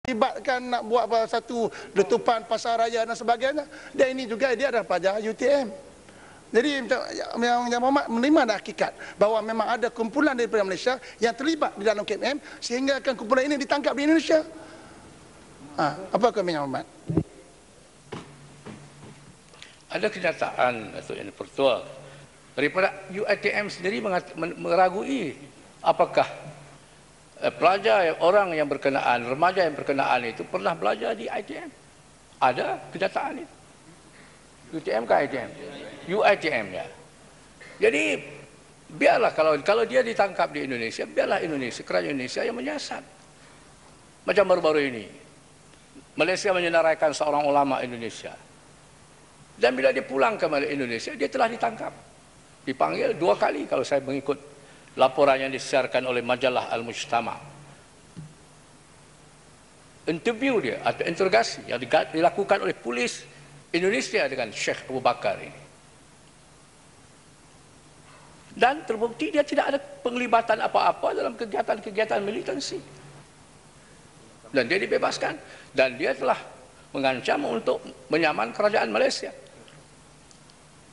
libatkan nak buat satu letupan pasar raya dan sebagainya. Dan ini juga dia adalah pelajar UTM. Jadi yang Muhammad menerima hakikat bahawa memang ada kumpulan daripada Malaysia yang terlibat di dalam KMM sehingga kumpulan ini ditangkap di Indonesia. Apa komen Muhammad? Ada kenyataan Datuk Yang Pertua daripada UiTM sendiri meragui apakah pelajar orang yang berkenaan, remaja yang berkenaan itu pernah belajar di ITM. Ada kenyataan itu. UTM ke ITM? UiTM ya. Jadi biarlah kalau dia ditangkap di Indonesia, biarlah kerajaan Indonesia yang menyiasat. Macam baru-baru ini Malaysia menyenaraikan seorang ulama Indonesia. Dan bila dia pulang ke Indonesia, dia telah ditangkap. Dipanggil 2 kali kalau saya mengikut laporan yang disiarkan oleh majalah Al-Mujtama. Interview dia atau interogasi yang dilakukan oleh polis Indonesia dengan Syekh Abu Bakar ini. Dan terbukti dia tidak ada penglibatan apa-apa dalam kegiatan-kegiatan militansi. Dan dia dibebaskan. Dan dia telah mengancam untuk menyaman kerajaan Malaysia.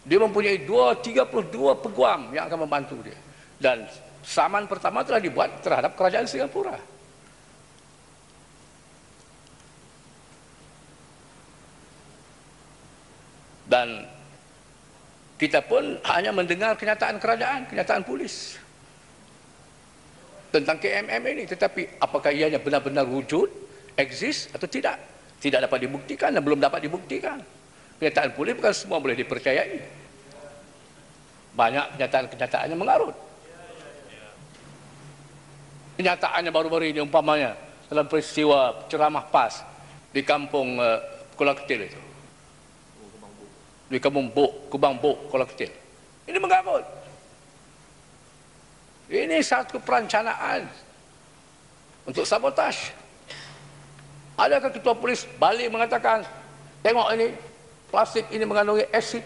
Dia mempunyai 32 peguam yang akan membantu dia. Dan saman pertama telah dibuat terhadap kerajaan Singapura. Dan kita pun hanya mendengar kenyataan kerajaan, kenyataan polis tentang KMM ini. Tetapi apakah ianya benar-benar wujud, eksis atau tidak? Tidak dapat dibuktikan dan belum dapat dibuktikan. Kenyataan polis bukan semua boleh dipercayai. Banyak kenyataan-kenyataan yang mengarut. Kenyataannya baru-baru ini umpamanya dalam peristiwa ceramah PAS di kampung Kuala Ketil itu. Di kampung Kubang Bok, Kuala Ketil. Ini mengarut. Ini satu perencanaan untuk sabotaj. Adakah ketua polis balik mengatakan, tengok ini, plastik ini mengandungi asid.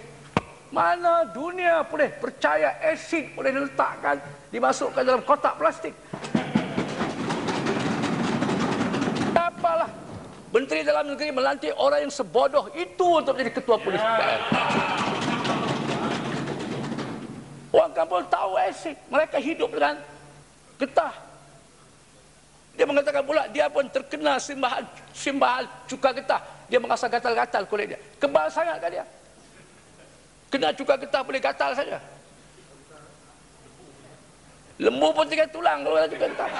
Mana dunia boleh percaya asid boleh diletakkan, dimasukkan dalam kotak plastik? Apalah Menteri Dalam Negeri melantik orang yang sebodoh itu untuk menjadi ketua polis. Orang kampung tahu asid, mereka hidup dengan getah. Dia mengatakan pula dia pun terkena simbahan cuka getah. Dia merasa gatal-gatal kulit dia. Kebal sangat kan dia? Kena cuka getah boleh gatal saja. Lembu pun tinggal tulang kalau kena cuka getah.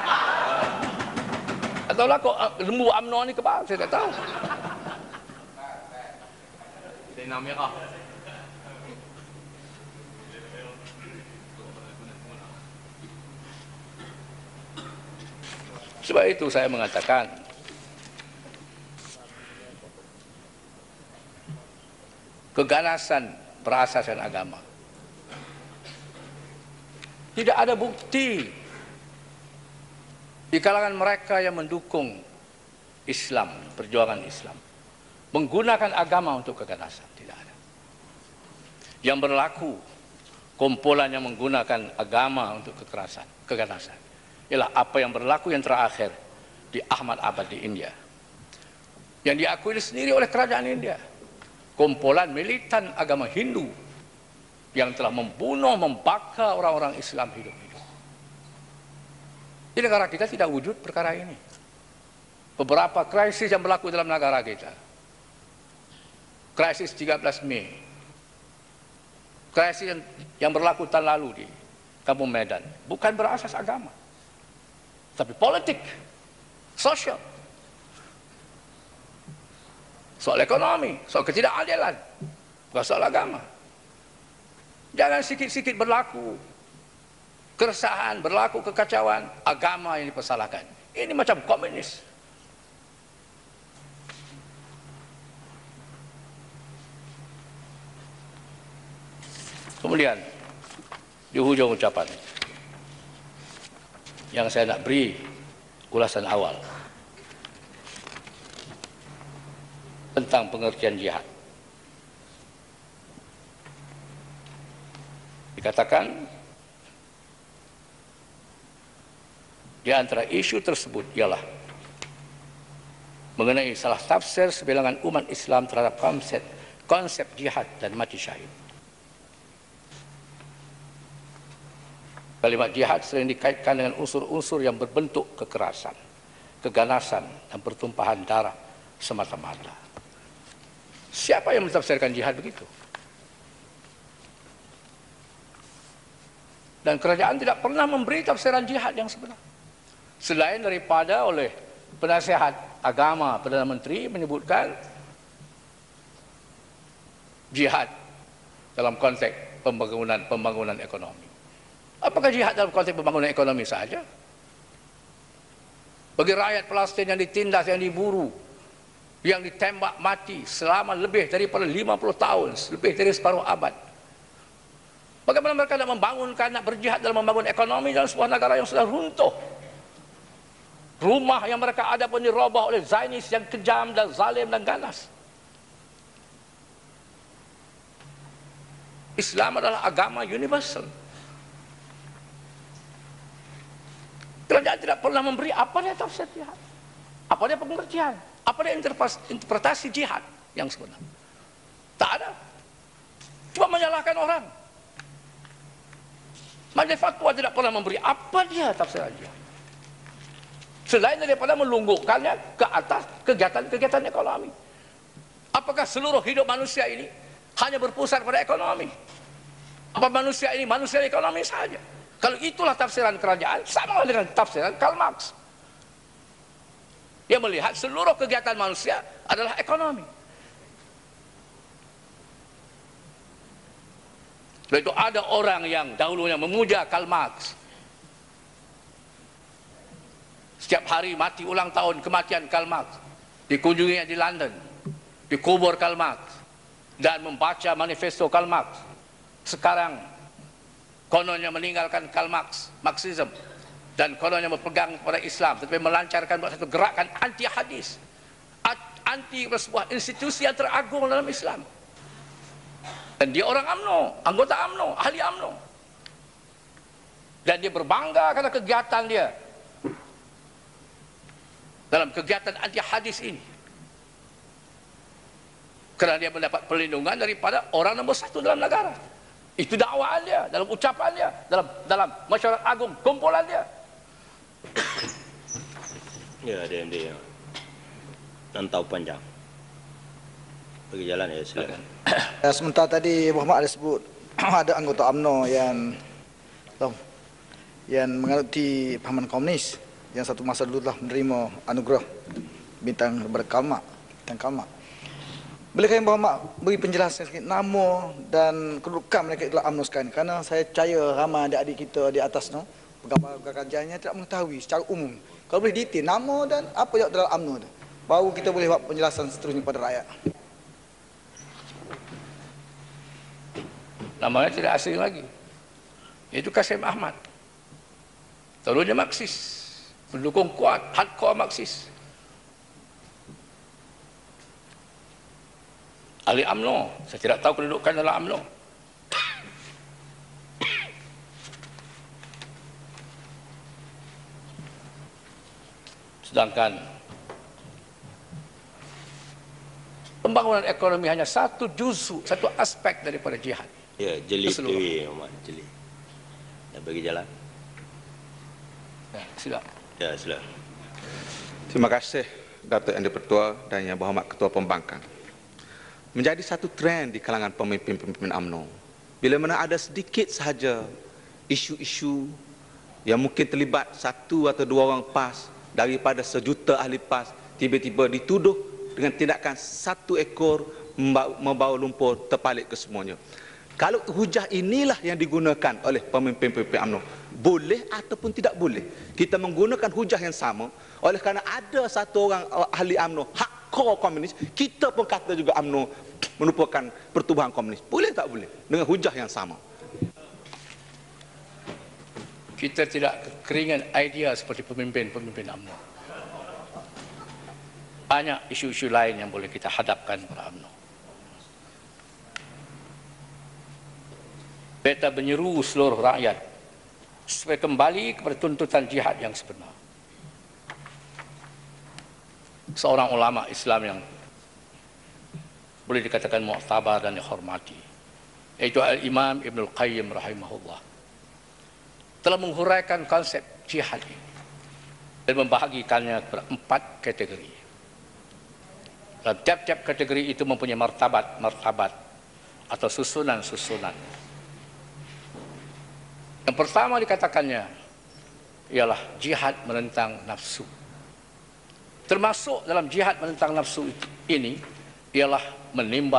Atau lah kok lembu UMNO ni kebal, saya tak tahu. Zena merah. Sebab itu saya mengatakan keganasan berasaskan agama. Tidak ada bukti di kalangan mereka yang mendukung Islam, perjuangan Islam, menggunakan agama untuk keganasan. Tidak ada. Yang berlaku kumpulan yang menggunakan agama untuk keganasan. Ialah apa yang berlaku yang terakhir di Ahmadabad di India. Yang diakui sendiri oleh kerajaan India. Kumpulan militan agama Hindu yang telah membunuh, membakar orang-orang Islam hidup-hidup. Di negara kita tidak wujud perkara ini. Beberapa krisis yang berlaku dalam negara kita. Krisis 13 Mei. Krisis yang berlaku tahun lalu di Kampung Medan. Bukan berasas agama. Tapi politik, sosial. Soal ekonomi, soal ketidakadilan. Bukan soal agama. Jangan sikit-sikit berlaku keresahan, berlaku kekacauan, agama yang dipersalahkan. Ini macam komunis. Kemudian, di hujung ucapan yang saya nak beri ulasan awal tentang pengertian jihad. Dikatakan di antara isu tersebut ialah mengenai salah tafsir sebilangan umat Islam terhadap konsep jihad dan mati syahid. Kalimat jihad sering dikaitkan dengan unsur-unsur yang berbentuk kekerasan, keganasan dan pertumpahan darah semata-mata. Siapa yang mentafsirkan jihad begitu? Dan kerajaan tidak pernah memberi tafsiran jihad yang sebenar. Selain daripada oleh penasihat agama Perdana Menteri menyebutkan jihad dalam konteks pembangunan ekonomi. Apakah jihad dalam konteks pembangunan ekonomi saja? Bagi rakyat Palestin yang ditindas, yang diburu, yang ditembak mati selama lebih daripada 50 tahun, lebih dari separuh abad. Bagaimana mereka nak membangunkan, nak berjihad dalam membangun ekonomi dalam sebuah negara yang sudah runtuh? Rumah yang mereka ada pun dirubah oleh Zionis yang kejam dan zalim dan ganas. Islam adalah agama universal. Kerajaan tidak pernah memberi apa dia tafsir jihad, apa dia pengertian, apa dia interpretasi jihad yang sebenar. Tak ada. Cuma menyalahkan orang. Majlis Fatwa tidak pernah memberi apa dia tafsiran jihad, selain daripada melunggukkannya ke atas kegiatan-kegiatan ekonomi. Apakah seluruh hidup manusia ini hanya berpusat pada ekonomi? Apa manusia ini manusia ekonomi saja? Kalau itulah tafsiran kerajaan, sama dengan tafsiran Karl Marx yang melihat seluruh kegiatan manusia adalah ekonomi. Sebab itu ada orang yang dahulunya memuja Karl Marx. Setiap hari mati ulang tahun kematian Karl Marx, dikunjunginya di London, dikubur Karl Marx, dan membaca manifesto Karl Marx. Sekarang kononnya meninggalkan Karl Marx, Marxism, dan kononnya berpegang pada Islam, tetapi melancarkan satu gerakan anti hadis, anti sebuah institusi yang teragung dalam Islam. Dan dia orang UMNO, anggota UMNO, ahli UMNO. Dan dia berbangga karena kegiatan dia dalam kegiatan anti hadis ini, kerana dia mendapat perlindungan daripada orang nombor satu dalam negara. Itu dakwaan dia, dalam ucapan dia, dalam masyarakat agung, kumpulan dia. Ya, DMD yang tahu panjang. Bagi jalan ya, silakan. Sementara tadi Muhammad ada sebut ada anggota UMNO yang menganuti pahaman komunis, yang satu masa dulu telah menerima anugerah bintang berkalmak, bintang kalmak. Bolehkah yang Muhammad beri penjelasan sikit nama dan kedudukan mereka itulah UMNO sekarang? Kerana saya percaya ramai adik-adik kita di atas pegawai kerajaan tidak mengetahui secara umum. Kalau boleh detail nama dan apa yang dalam UMNO tu, baru kita boleh buat penjelasan seterusnya kepada rakyat. Namanya tidak asing lagi, iaitu Qasim Ahmad. Dahulunya Marxis, pendukung kuat, hardcore Marxis. Ahli UMNO, saya tidak tahu kedudukan dalam UMNO. Sedangkan pembangunan ekonomi hanya satu juz'u, satu aspek daripada jihad. Ya, jeli TV, Muhammad, jeli. Ya, bagi jalan. Ya, sila. Ya, sila. Terima kasih Datuk Yang di-Pertua dan Yang Berhormat Ketua Pembangkang. Menjadi satu trend di kalangan pemimpin-pemimpin UMNO, bila mana ada sedikit sahaja isu-isu yang mungkin terlibat satu atau dua orang PAS daripada sejuta ahli PAS, tiba-tiba dituduh dengan tindakan satu ekor membawa lumpur terpalit ke semuanya. Kalau hujah inilah yang digunakan oleh pemimpin-pemimpin UMNO, boleh ataupun tidak boleh kita menggunakan hujah yang sama, oleh kerana ada satu orang ahli UMNO hardcore komunis, kita pun kata juga UMNO merupakan pertubuhan komunis. Boleh tak boleh dengan hujah yang sama? Kita tidak kekeringan idea seperti pemimpin-pemimpin UMNO. Banyak isu-isu lain yang boleh kita hadapkan kepada UMNO. Beta menyeru seluruh rakyat supaya kembali kepada tuntutan jihad yang sebenar. seorang ulama Islam yang boleh dikatakan mu'tabar dan dihormati, yaitu Al-Imam Ibnul Qayyim rahimahullah, telah menghuraikan konsep jihad ini dan membahagikannya kepada 4 kategori. Dan tiap-tiap kategori itu mempunyai martabat atau susunan-susunan. Yang pertama dikatakannya ialah jihad menentang nafsu. Termasuk dalam jihad menentang nafsu ini ialah menimba